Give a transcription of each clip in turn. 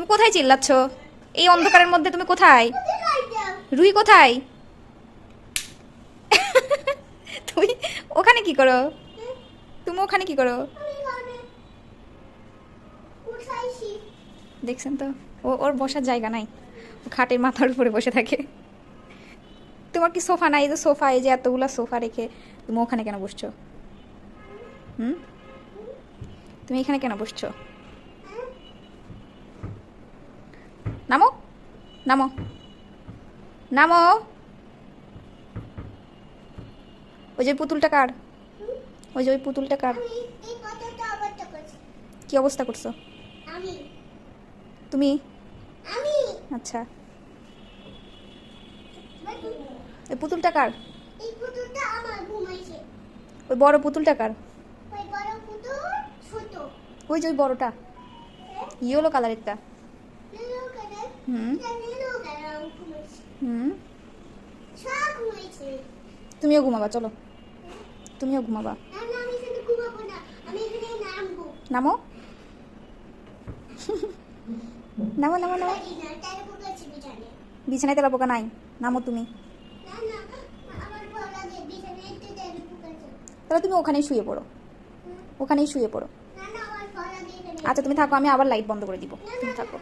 তুমি কোথায় চিল্লাচ্ছ? এই অন্ধকারের মধ্যে তুমি কোথায়? রুহি কোথায়? তুমি ওখানে কি করো? তুমি ওখানে কি করো? দেখছেন তো, ওর বসার জায়গা নাই, ও খাটের মাথার উপরে বসে থাকে। তোমার কি সোফা নাই? এই যে সোফা, এই যে এতগুলা সোফা রেখে তুমি ওখানে কেন বসছো? তুমি এখানে কেন বসছো? নামো, নামো, নামো। ওই যে পুতুলটা কার? ওই যে ওই পুতুলটা কার? কি অবস্থা করছো তুমি? আচ্ছা, ওই পুতুলটা কার? ওই বড় পুতুলটা কার? ওই যে ওই বড়টা ইয়েলো কালারেরটা। তুমিও ঘুমাবা, চলো তুমিও ঘুমাবা। নামো, নামো, নামো, নামো। বিছানায় তেলা পোকা নাই, নামো তুমি। তাহলে তুমি ওখানেই শুয়ে পড়ো, ওখানেই শুয়ে পড়ো। আচ্ছা তুমি থাকো, আমি আবার লাইট বন্ধ করে দিব, তুমি থাকো।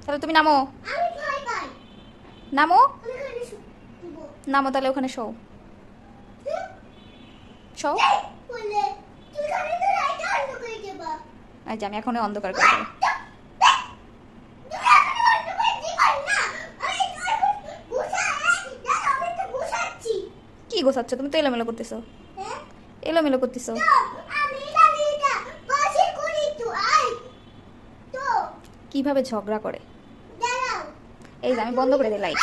তাহলে তুমি নামো, নামো, নামো, তাহলে ওখানে শো, শো। আচ্ছা আমি এখন অন্ধকার করে দেবো। কি গোছাচ্ছ তুমি? তো এলোমেলো করতেছো, এলোমেলো করতেছো। কিভাবে ঝগড়া করে, এই যে আমি বন্ধ করে দিই লাইট।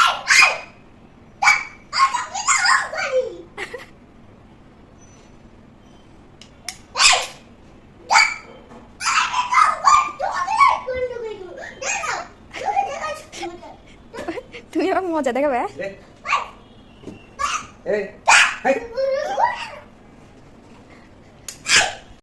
তুমি আমাকে মজা দেখাবে?